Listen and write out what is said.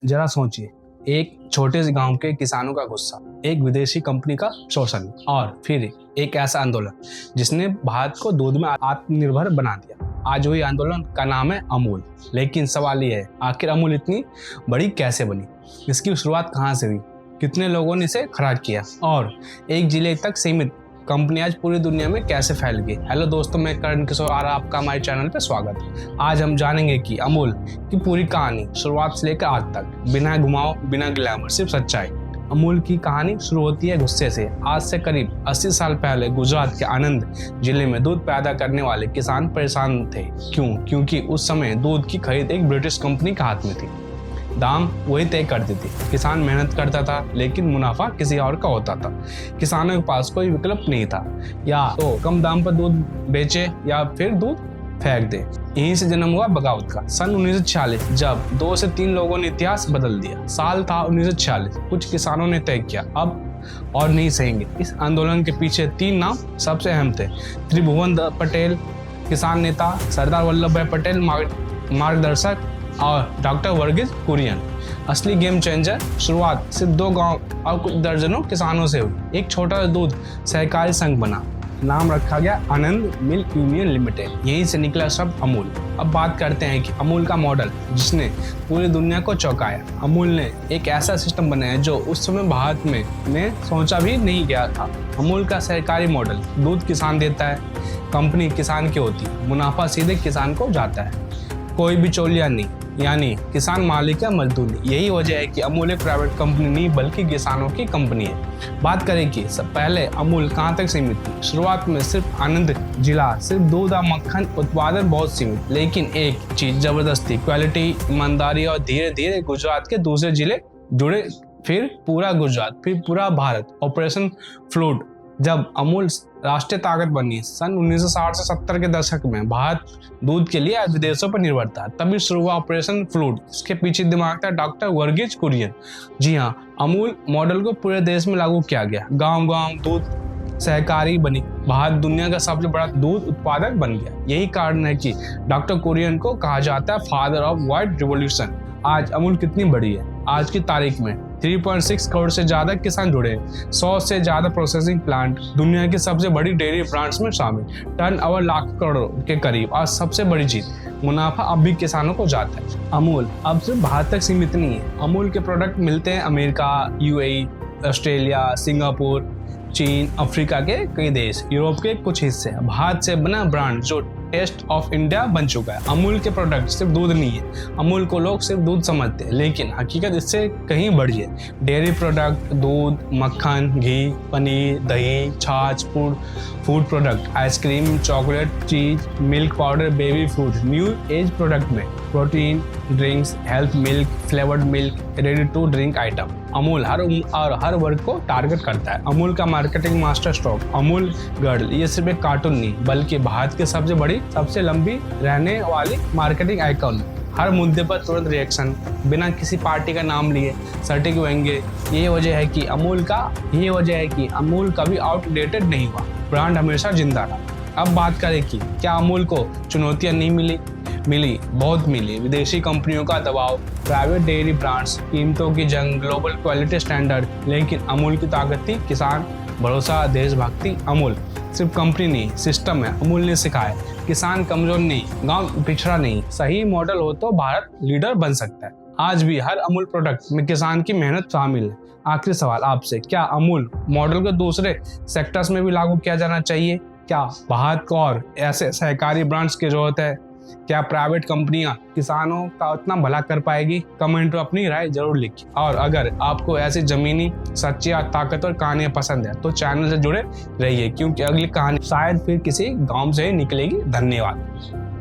जरा सोचिए, एक छोटे से गांव के किसानों का गुस्सा, एक विदेशी कंपनी का शोषण और फिर एक ऐसा आंदोलन जिसने भारत को दूध में आत्मनिर्भर बना दिया। आज वही आंदोलन का नाम है अमूल। लेकिन सवाल ये है, आखिर अमूल इतनी बड़ी कैसे बनी? इसकी शुरुआत कहाँ से हुई? कितने लोगों ने इसे खड़ा किया और एक जिले तक सीमित कंपनी आज पूरी दुनिया में कैसे फैल गई? हेलो दोस्तों, मैं करण किशोर और आपका हमारे चैनल पे स्वागत है। आज हम जानेंगे कि अमूल की पूरी कहानी शुरुआत से लेकर आज तक, बिना घुमाव, बिना ग्लैमर, सिर्फ सच्चाई। अमूल की कहानी शुरू होती है गुस्से से। आज से करीब 80 साल पहले गुजरात के आनंद जिले में दूध पैदा करने वाले किसान परेशान थे। क्यों? क्योंकि उस समय दूध की खरीद एक ब्रिटिश कंपनी के हाथ में थी। दाम वही तय करती थी। किसान मेहनत करता था लेकिन मुनाफा किसी और का होता था। किसानों के पास कोई विकल्प नहीं था, या तो कम दाम पर दूध बेचे या फिर दूध फेंक दे। यहीं से जन्म हुआ बगावत का। सन 1946 जब 2 से 3 लोगों ने इतिहास बदल दिया। साल था 1946। कुछ किसानों ने तय किया, अब और नहीं सहेंगे। इस आंदोलन के पीछे 3 नाम सबसे अहम थे। त्रिभुवन पटेल किसान नेता, सरदार वल्लभ भाई पटेल मार्गदर्शक और डॉक्टर वर्गीज कुरियन असली गेम चेंजर। शुरुआत सिर्फ 2 गांव और कुछ दर्जनों किसानों से हुई। एक छोटा दूध सहकारी संघ बना, नाम रखा गया आनंद मिल्क यूनियन लिमिटेड। यहीं से निकला शब्द अमूल। अब बात करते हैं कि अमूल का मॉडल जिसने पूरी दुनिया को चौंकाया। अमूल ने एक ऐसा सिस्टम बनाया जो उस समय भारत में सोचा भी नहीं गया था। अमूल का सहकारी मॉडल, दूध किसान देता है, कंपनी किसान की होती है, मुनाफा सीधे किसान को जाता है, कोई बिचौलिया नहीं, यानी किसान मालिक या मजदूर नहीं। यही वजह है कि अमूल एक प्राइवेट कंपनी नहीं बल्कि किसानों की कंपनी है। बात करें कि पहले अमूल कहाँ तक सीमित थी। शुरुआत में सिर्फ आनंद जिला, सिर्फ दूध और मक्खन उत्पादन बहुत सीमित। लेकिन एक चीज जबरदस्ती, क्वालिटी, ईमानदारी, और धीरे धीरे गुजरात के दूसरे जिले जुड़े, फिर पूरा गुजरात, फिर पूरा भारत। ऑपरेशन फ्लूड जब अमूल राष्ट्रीय ताकत बनी सन 1960 से 70 के दशक में, भारत दूध के लिए विदेशों पर निर्भर था। तभी शुरू हुआ ऑपरेशन फ्लूड। इसके पीछे दिमाग था डॉक्टर वर्गीज कुरियन। जी हाँ, अमूल मॉडल को पूरे देश में लागू किया गया। गांव-गांव दूध सहकारी बनी। भारत दुनिया का सबसे बड़ा दूध उत्पादक बन गया। यही कारण है कि डॉक्टर कुरियन को कहा जाता है फादर ऑफ व्हाइट रिवॉल्यूशन। आज अमूल कितनी बड़ी है? आज की तारीख में 3.6 करोड़ से ज्यादा किसान जुड़े हैं, 100 से ज्यादा प्रोसेसिंग प्लांट, दुनिया की सबसे बड़ी डेयरी ब्रांड्स में शामिल, टर्नओवर लाख करोड़ के करीब, और सबसे बड़ी चीज, मुनाफा अब भी किसानों को जाता है। अमूल अब सिर्फ भारत तक सीमित नहीं है। अमूल के प्रोडक्ट मिलते हैं अमेरिका, यूएई, ऑस्ट्रेलिया, सिंगापुर, चीन, अफ्रीका के कई देश, यूरोप के कुछ हिस्से। भारत से बना ब्रांड जो टेस्ट ऑफ इंडिया बन चुका है। अमूल के प्रोडक्ट सिर्फ दूध नहीं है। अमूल को लोग सिर्फ दूध समझते हैं, लेकिन हकीकत इससे कहीं बड़ी है। डेयरी प्रोडक्ट, दूध, मक्खन, घी, पनीर, दही, छाछ, food product, ice cream, chocolate, cheese, milk powder, baby food, new age product में protein drinks, health milk, flavoured milk, ready to drink item. Amul हर वर्ग को टारगेट करता है। अमूल का marketing master stroke, Amul girl, ये सिर्फ एक कार्टून नहीं बल्कि भारत की सबसे बड़ी, सबसे लंबी रहने वाली मार्केटिंग आइकॉन। हर मुद्दे पर तुरंत रिएक्शन, बिना किसी पार्टी का नाम लिए सटीक व्यंग्य। ये वजह है कि अमूल कभी आउटडेटेड नहीं हुआ। ब्रांड हमेशा जिंदा रहा। अब बात करें कि क्या अमूल को चुनौतियां नहीं मिली? बहुत मिली। विदेशी कंपनियों का दबाव, प्राइवेट डेयरी ब्रांड्स, कीमतों की जंग, ग्लोबल क्वालिटी स्टैंडर्ड। लेकिन अमूल की ताकत थी किसान, भरोसा, देशभक्ति। अमूल सिर्फ कंपनी नहीं, सिस्टम है। अमूल ने सिखाया किसान कमजोर नहीं, गांव पिछड़ा नहीं। सही मॉडल हो तो भारत लीडर बन सकता है। आज भी हर अमूल प्रोडक्ट में किसान की मेहनत शामिल है। आखिरी सवाल आपसे, क्या अमूल मॉडल को दूसरे सेक्टर्स में भी लागू किया जाना चाहिए? क्या भारत को और ऐसे सहकारी ब्रांड्स की जरूरत है? क्या प्राइवेट कंपनियां किसानों का उतना भला कर पाएगी? कमेंट में अपनी राय जरूर लिखिए। और अगर आपको ऐसी जमीनी, सच्ची और ताकतवर कहानियां पसंद है तो चैनल से जुड़े रहिए, क्योंकि अगली कहानी शायद फिर किसी गांव से ही निकलेगी। धन्यवाद।